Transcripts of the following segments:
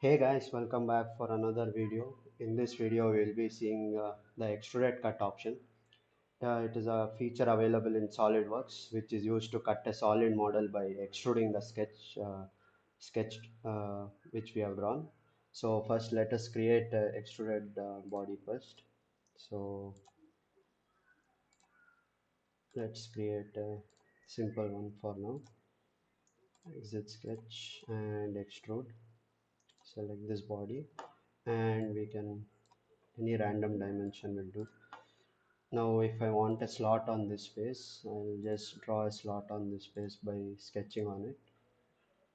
Hey guys, welcome back for another video. In this video, we'll be seeing the extruded cut option. It is a feature available in SolidWorks, which is used to cut a solid model by extruding the sketch which we have drawn. So first, let us create a extruded body first. So let's create a simple one for now. Exit sketch and extrude. Select this body, and we can any random dimension will do. Now if I want a slot on this face, I'll just draw a slot on this face by sketching on it.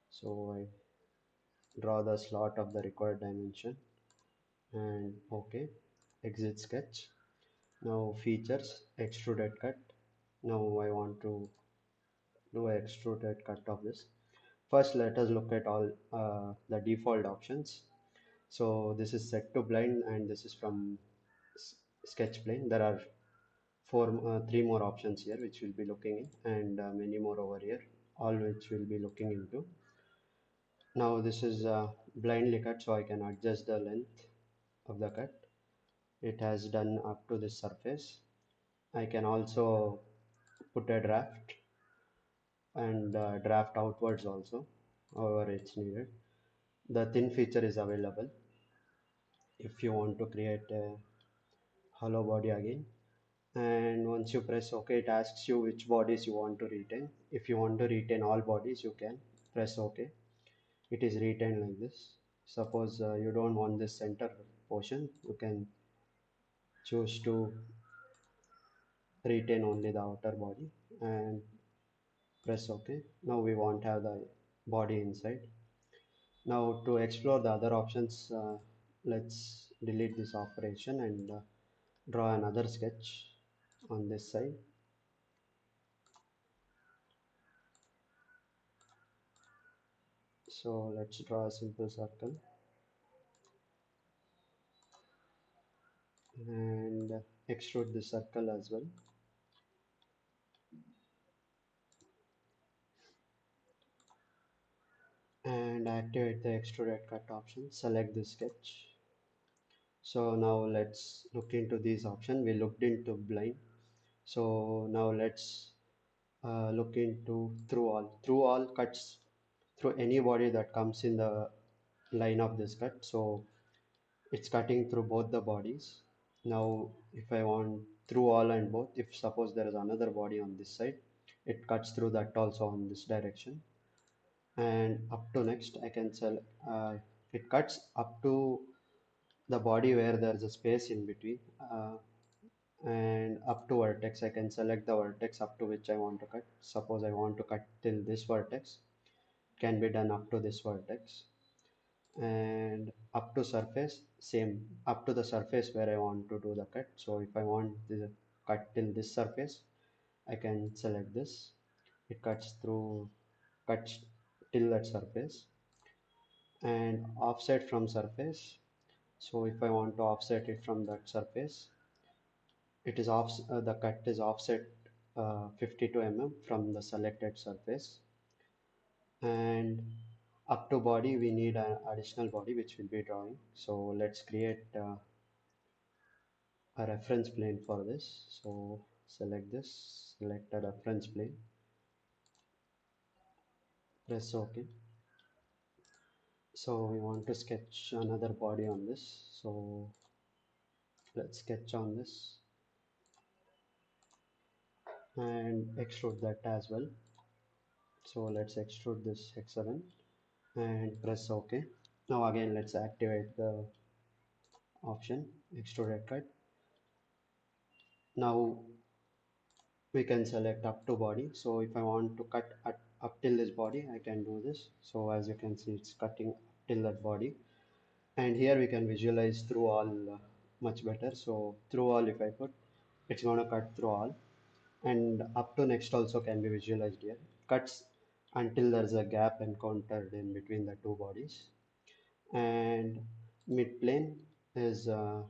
So I draw the slot of the required dimension and OK. Exit sketch. Now features, extruded cut. Now I want to do an extruded cut of this. First let us look at all the default options. So this is set to blind and this is from sketch plane. There are three more options here which we'll be looking in, and many more over here, all which we'll be looking into. Now this is blindly cut, so I can adjust the length of the cut. It has done up to this surface. I can also put a draft and draft outwards also, however it's needed. The thin feature is available if you want to create a hollow body again. And once you press OK, it asks you which bodies you want to retain. If you want to retain all bodies, you can press OK. It is retained like this. Suppose you don't want this center portion, you can choose to retain only the outer body and press OK. Now we won't have the body inside. Now to explore the other options, let's delete this operation and draw another sketch on this side. So let's draw a simple circle and extrude the circle as well. And activate the extrude cut option. Select the sketch. So now let's look into these options. We looked into blind. So now let's look into through all. Through all cuts through any body that comes in the line of this cut. So it's cutting through both the bodies. Now if I want through all and both, if suppose there is another body on this side, it cuts through that also on this direction. And up to next I can select it cuts up to the body where there's a space in between, and up to vertex I can select the vertex up to which I want to cut. Suppose I want to cut till this vertex, it can be done up to this vertex. And up to surface, same, up to the surface where I want to do the cut. So if I want the cut till this surface, I can select this. It cuts till that surface. And offset from surface, so if I want to offset it from that surface, it is the cut is offset 52 mm from the selected surface. And up to body we need an additional body which we'll be drawing. So let's create a reference plane for this. So select this, select a reference plane, press OK. So we want to sketch another body on this, so let's sketch on this and extrude that as well. So let's extrude this hexagon and press OK. Now again let's activate the option extrude cut. Now we can select up to body. So if I want to cut up till this body, I can do this. So as you can see, it's cutting up till that body. And here we can visualize through all much better. So through all, if I put, it's going to cut through all. And up to next also can be visualized here. Cuts until there's a gap encountered in between the two bodies. And mid plane is uh,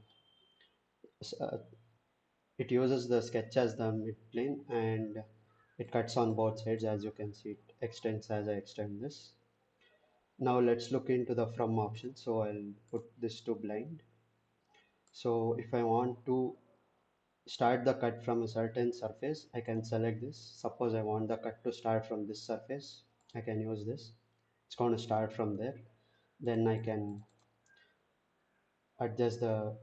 it uses the sketch as the mid plane, and it cuts on both sides. As you can see, it extends as I extend this. Now let's look into the from option. So I'll put this to blind. So if I want to start the cut from a certain surface, I can select this. Suppose I want the cut to start from this surface, I can use this. It's going to start from there. Then I can adjust the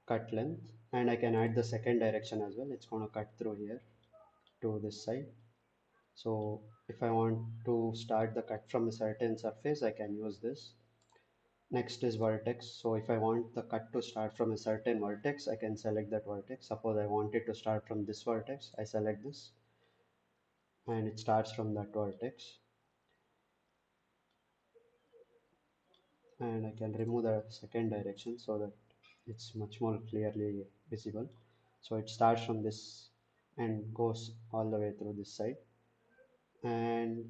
cut length, and I can add the second direction as well. It's going to cut through here to this side. So if I want to start the cut from a certain surface, I can use this. Next is vertex. So if I want the cut to start from a certain vertex, I can select that vertex. Suppose I want it to start from this vertex, I select this and it starts from that vertex. And I can remove the second direction so that it's much more clearly visible. So it starts from this and goes all the way through this side. And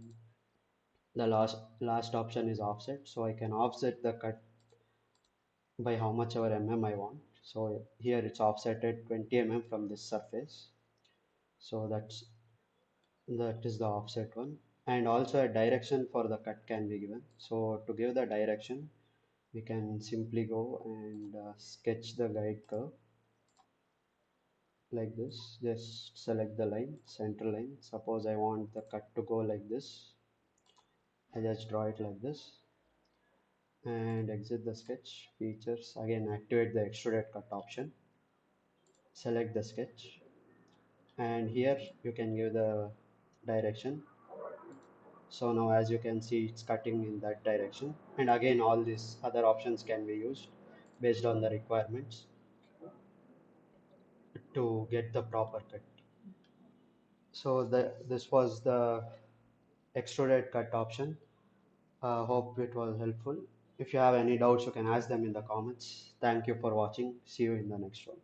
the last option is offset. So I can offset the cut by how much ever I want. So here it's offset at 20 from this surface. So that is the offset one. And also a direction for the cut can be given. So to give the direction, we can simply go and sketch the guide curve like this. Just select the line, center line. Suppose I want the cut to go like this. I just draw it like this and exit the sketch. Features, again activate the extruded cut option. Select the sketch and here you can give the direction. So now as you can see, it's cutting in that direction, and again all these other options can be used based on the requirements to get the proper cut. So this was the extruded cut option. Hope it was helpful. If you have any doubts, you can ask them in the comments. Thank you for watching. See you in the next one.